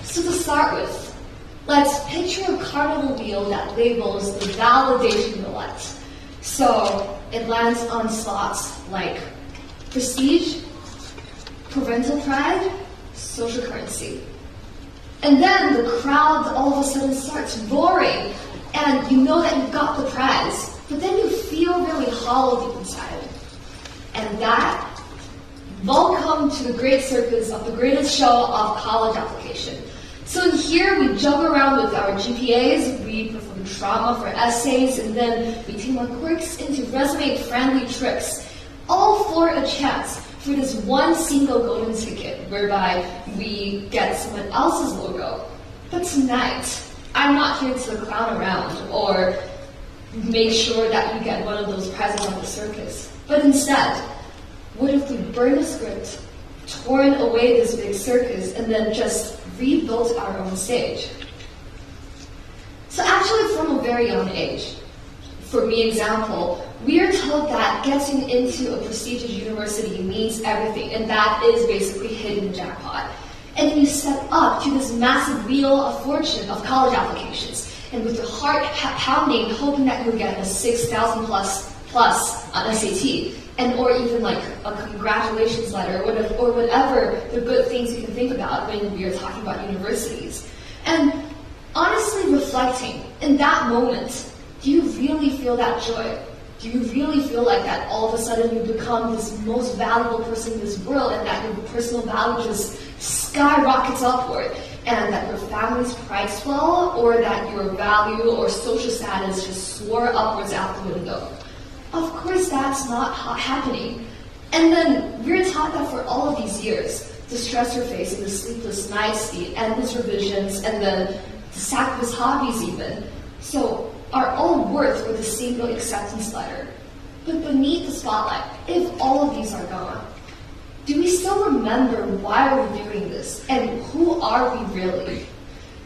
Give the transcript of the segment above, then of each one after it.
So to start with, let's picture a carnival wheel that labels the validation roulette. So it lands on slots like prestige, parental pride, social currency. And then the crowd all of a sudden starts roaring, and you know that you've got the prize, but then you feel really hollow deep inside. And that, welcome to the great circus of the greatest show of college application. So in here, we jump around with our GPAs, we perform trauma for essays, and then we take our quirks into resume-friendly tricks, all for a chance for this one single golden ticket, whereby we get someone else's logo. But tonight, I'm not here to clown around or make sure that you get one of those prizes on the circus. But instead, what if we burn the script, torn away this big circus, and then just rebuilt our own stage? So actually from a very young age, for me example, we are told that getting into a prestigious university means everything, and that is basically hitting the jackpot. And then you step up to this massive wheel of fortune of college applications, and with your heart pounding, hoping that you'll get a 6,000 plus on SAT, and or even like a congratulations letter, or whatever the good things you can think about when we are talking about universities. And honestly reflecting, in that moment, do you really feel that joy? Do you really feel like that all of a sudden you become this most valuable person in this world, and that your personal value just skyrockets upward, and that your family's pride swell, or that your value or social status just soar upwards out the window? Of course that's not happening. And then we're taught that for all of these years, the stress we're facing, the sleepless nights, the endless revisions, and then the sacrifice hobbies even. So our own worth with a single acceptance letter. But beneath the spotlight, if all of these are gone, do we still remember why we're doing this, and who are we really?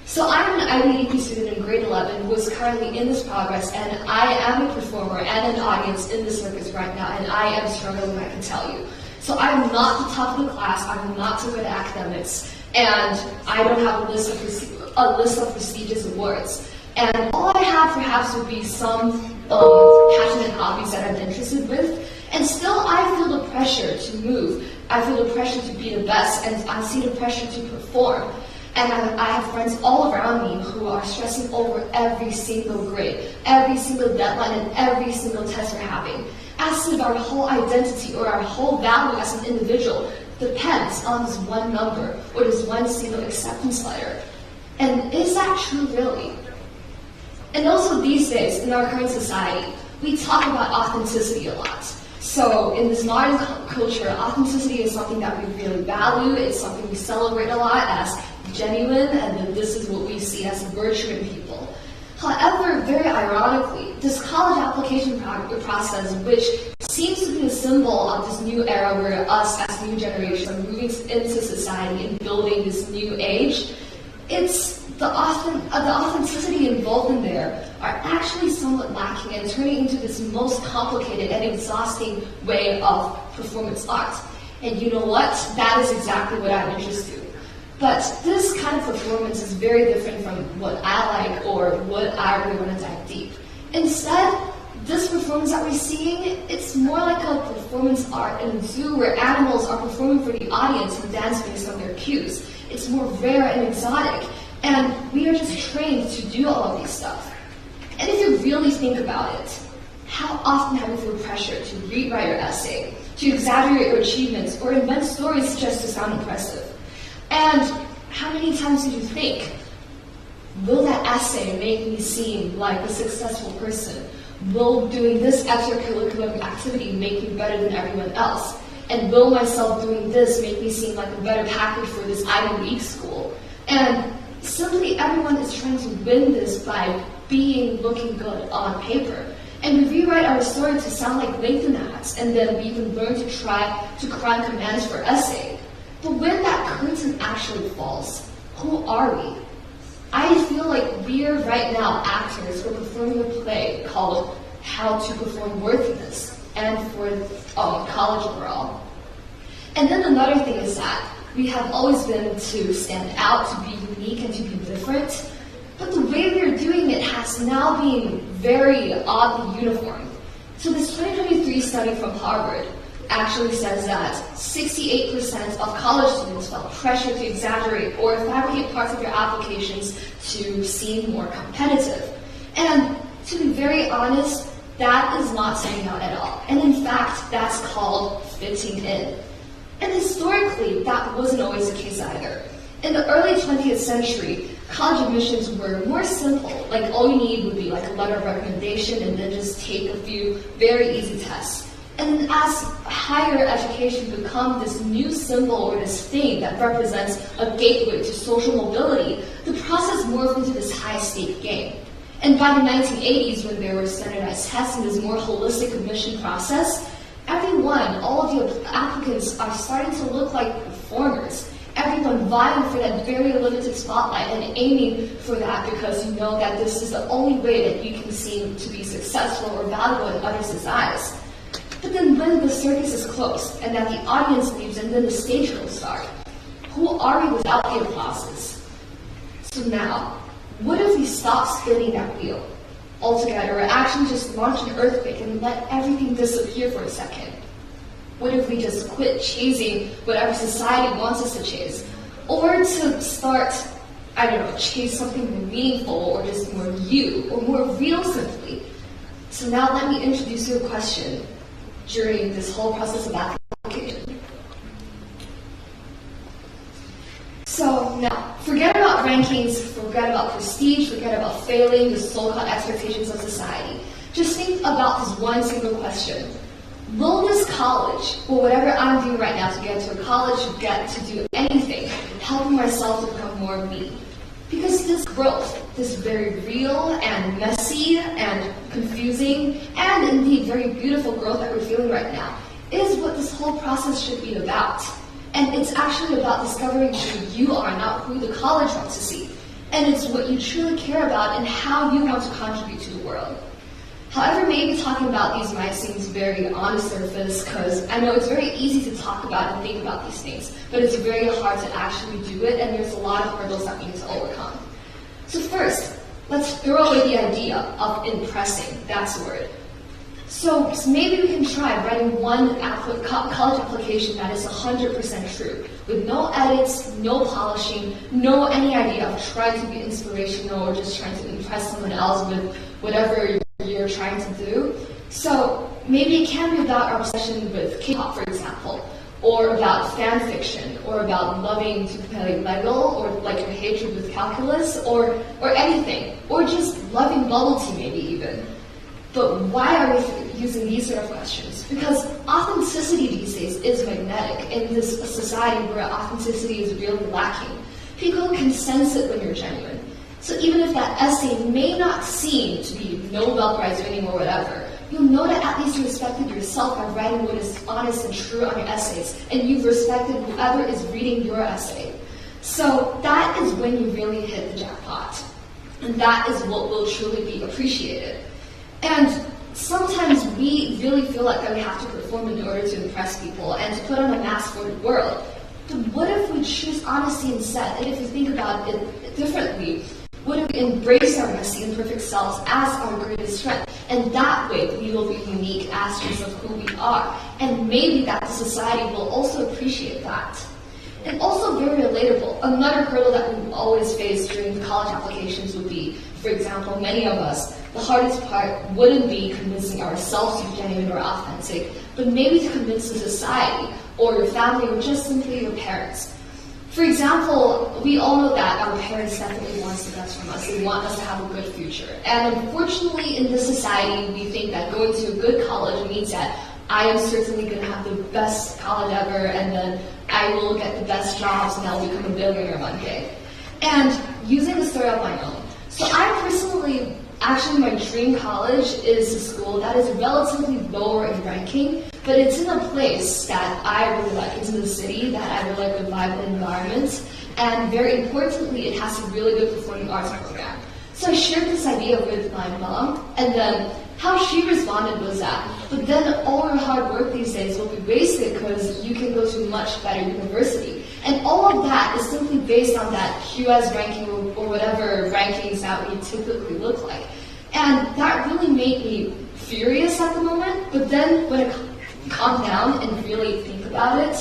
So I'm an IBEP student in grade 11 who is currently in this progress, and I am a performer and an audience in the circus right now, and I am struggling, I can tell you. So I'm not the top of the class, I'm not so good at academics, and I don't have a list of prestigious awards. And all I have perhaps would be some passionate hobbies that I'm interested with, and still I feel the pressure to move, I feel the pressure to be the best, and I see the pressure to perform. And I have friends all around me who are stressing over every single grade, every single deadline, and every single test we're having, as if our whole identity or our whole value as an individual depends on this one number or this one single acceptance letter. And is that true really? And also these days, in our current society, we talk about authenticity a lot. So in this modern culture, authenticity is something that we really value, it's something we celebrate a lot as genuine, and then this is what we see as a virtue in people. However, very ironically, this college application process, which seems to be a symbol of this new era where us as new generation are moving into society and building this new age, it's the authenticity involved in there are actually somewhat lacking and turning into this most complicated and exhausting way of performance art. And you know what? That is exactly what I'm interested in. But this kind of performance is very different from what I like or what I really want to dive deep. Instead, this performance that we're seeing, it's more like a performance art in a zoo where animals are performing for the audience and dance based on their cues. It's more rare and exotic, and we are just trained to do all of these stuff. And if you really think about it, how often have you felt pressure to rewrite your essay, to exaggerate your achievements, or invent stories just to sound impressive? And how many times did you think, will that essay make me seem like a successful person? Will doing this extracurricular activity make me better than everyone else? And will myself doing this make me seem like a better package for this Ivy League school? And simply everyone is trying to win this by looking good on paper. And we rewrite our story to sound like LinkedIn ads, and then we even learn to try to crime commands for essay. But when that curtain actually falls, who are we? I feel like we're right now actors who are performing a play called How to Perform Worthiness, and for college overall. And then another thing is that We have always been to stand out, to be unique, and to be different. But the way we're doing it has now been very oddly uniform. So this 2023 study from Harvard actually says that 68% of college students felt pressure to exaggerate or fabricate parts of their applications to seem more competitive. And to be very honest, that is not standing out at all. And in fact, that's called fitting in. And historically, that wasn't always the case either. In the early 20th century, college admissions were more simple. Like all you need would be like a letter of recommendation and then just take a few very easy tests. And as higher education became this new symbol or this thing that represents a gateway to social mobility, the process morphed into this high-stake game. And by the 1980s, when there were standardized tests and this more holistic admission process, everyone, all of the applicants are starting to look like performers. Everyone vying for that very limited spotlight and aiming for that because you know that this is the only way that you can seem to be successful or valuable in others' eyes. But then when the circus is closed and that the audience leaves and then the stage will start, who are we without the applauses? So now, what if we stop spinning that wheel altogether or actually just launch an earthquake and let everything disappear for a second? What if we just quit chasing whatever society wants us to chase? Or to start, I don't know, chase something more meaningful or just more you or more real simply. So now let me introduce you a question during this whole process of application. So now, forget about rankings, forget about prestige, forget about failing, the so-called expectations of society. Just think about this one single question. Will this college, or whatever I'm doing right now to get to a college, to get to do anything, helping myself to become more me? Because this growth, this very real and messy and confusing and indeed very beautiful growth that we're feeling right now is what this whole process should be about. And it's actually about discovering who you are, not who the college wants to see. And it's what you truly care about and how you want to contribute to the world. However, maybe talking about these might seem very on the surface because I know it's very easy to talk about and think about these things, but it's very hard to actually do it, and there's a lot of hurdles that we need to overcome. So first, let's throw away the idea of impressing. That's the word. So maybe we can try writing one college application that is 100% true, with no edits, no polishing, no any idea of trying to be inspirational or just trying to impress someone else with whatever you're trying to do. So maybe it can be about our obsession with K-pop, for example, or about fan fiction, or about loving to play Lego, or like your hatred with calculus, or anything, or just loving bubble tea maybe even. But why are we using these sort of questions? Because authenticity these days is magnetic in this society where authenticity is really lacking. People can sense it when you're genuine. So even if that essay may not seem to be Nobel Prize winning or whatever, you'll know that at least you respected yourself by writing what is honest and true on your essays, and you've respected whoever is reading your essay. So that is when you really hit the jackpot. And that is what will truly be appreciated. And sometimes we really feel like that we have to perform in order to impress people and to put on a mask for the world. But what if we choose honesty instead? And if you think about it differently, what if we embrace our messy and perfect selves as our greatest strength? And that way we will be unique aspects of who we are. And maybe that the society will also appreciate that. And also very relatable, another hurdle that we always face during the college applications would be, for example, many of us, the hardest part wouldn't be convincing ourselves to be genuine or authentic, but maybe to convince the society or your family or just simply your parents. For example, we all know that our parents definitely want the best from us. They want us to have a good future. And unfortunately, in this society, we think that going to a good college means that I am certainly going to have the best college ever, and then I will get the best jobs, and I'll become a billionaire one day. And using the story of my own. So I personally, actually my dream college is a school that is relatively lower in ranking, but it's in a place that I really like. It's in the city that I really like with vibrant environments. And very importantly, it has a really good performing arts program. So I shared this idea with my mom, and then how she responded was that, but then all your hard work these days will be wasted because you can go to a much better university. And all of that is simply based on that QS ranking or whatever rankings that we typically look like. And that really made me furious at the moment, but then when I calm down and really think about it,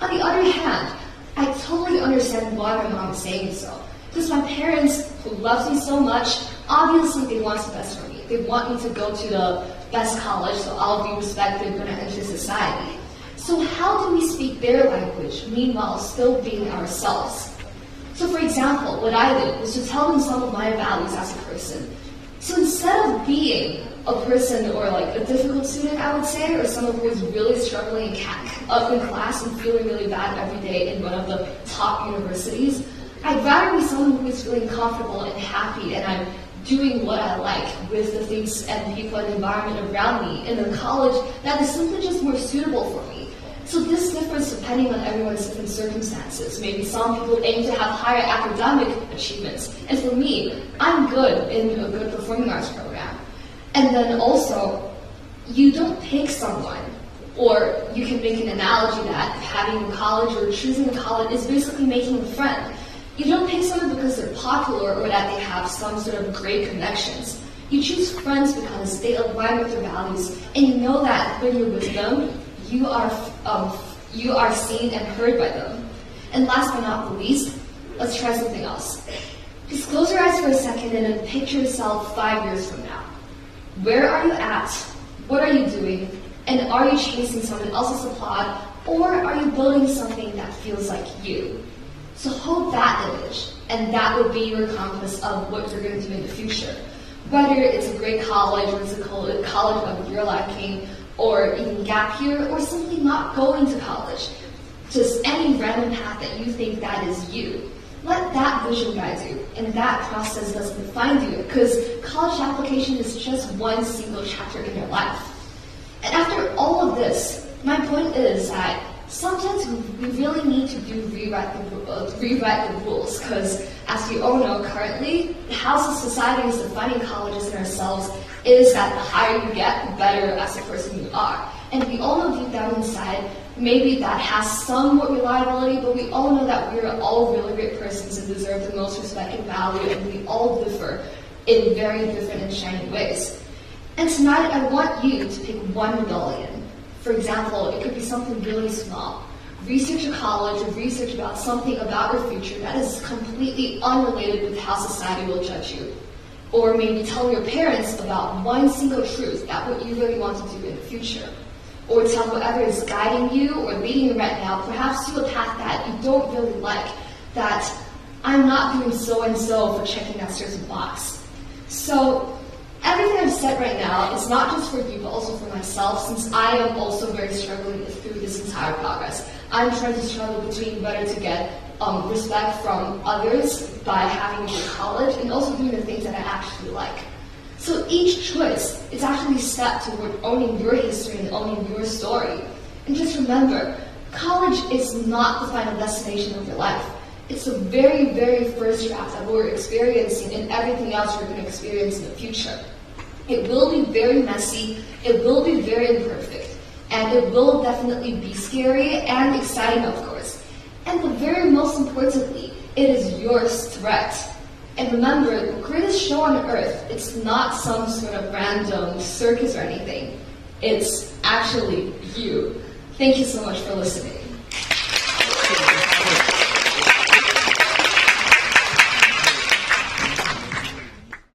on the other hand, I totally understand why my mom is saying so. Because my parents, who love me so much, obviously they want the best for me. They want me to go to the best college so I'll be respected when I enter society. So how do we speak their language, meanwhile still being ourselves? So for example, what I did was to tell them some of my values as a person. So instead of being a person or like a difficult student, I would say, or someone who is really struggling up in class and feeling really bad every day in one of the top universities, I'd rather be someone who is feeling comfortable and happy and I'm doing what I like with the things and people and environment around me in a college that is simply just more suitable for me. So this differs depending on everyone's different circumstances. Maybe some people aim to have higher academic achievements. And for me, I'm good in a good performing arts program. And then also, you don't pick someone, or you can make an analogy that having a college or choosing a college is basically making a friend. You don't pick someone because they're popular or that they have some sort of great connections. You choose friends because they align with your values, and you know that when you're with them, you are seen and heard by them. And last but not the least, let's try something else. Just close your eyes for a second and then picture yourself 5 years from now. Where are you at? What are you doing? And are you chasing someone else's applaud, or are you building something that feels like you? So hold that image, and that will be your compass of what you're going to do in the future. Whether it's a great college, or it's a college of your liking, or even gap year, or simply not going to college. Just any random path that you think that is you. Let that vision guide you, and that process doesn't define you, because college application is just one single chapter in your life. And after all of this, my point is that sometimes we really need to rewrite the rules, because as we all know currently, how society is defining colleges and ourselves is that the higher you get, the better as a person you are. And we all know deep down inside, maybe that has somewhat reliability, but we all know that we're all really great persons and deserve the most respect and value, and we all differ in very different and shining ways. And tonight, I want you to pick one medallion. For example, it could be something really small. Research a college or research about something about your future that is completely unrelated with how society will judge you. Or maybe tell your parents about one single truth that what you really want to do in the future. Or tell whoever is guiding you or leading you right now, perhaps to a path that you don't really like, that I'm not doing so and so for checking that certain box. So everything I've said right now is not just for you, but also for myself, since I am also very struggling through this entire progress. I'm trying to struggle between whether to get respect from others by having a good college and also doing the things that I actually like. So each choice is actually a step toward owning your history and owning your story. And just remember, college is not the final destination of your life. It's the very, very first draft that we're experiencing and everything else we're going to experience in the future. It will be very messy, it will be very imperfect, and it will definitely be scary and exciting, of course. And the very most importantly, it is yours to write. And remember, the greatest show on earth, it's not some sort of random circus or anything. It's actually you. Thank you so much for listening.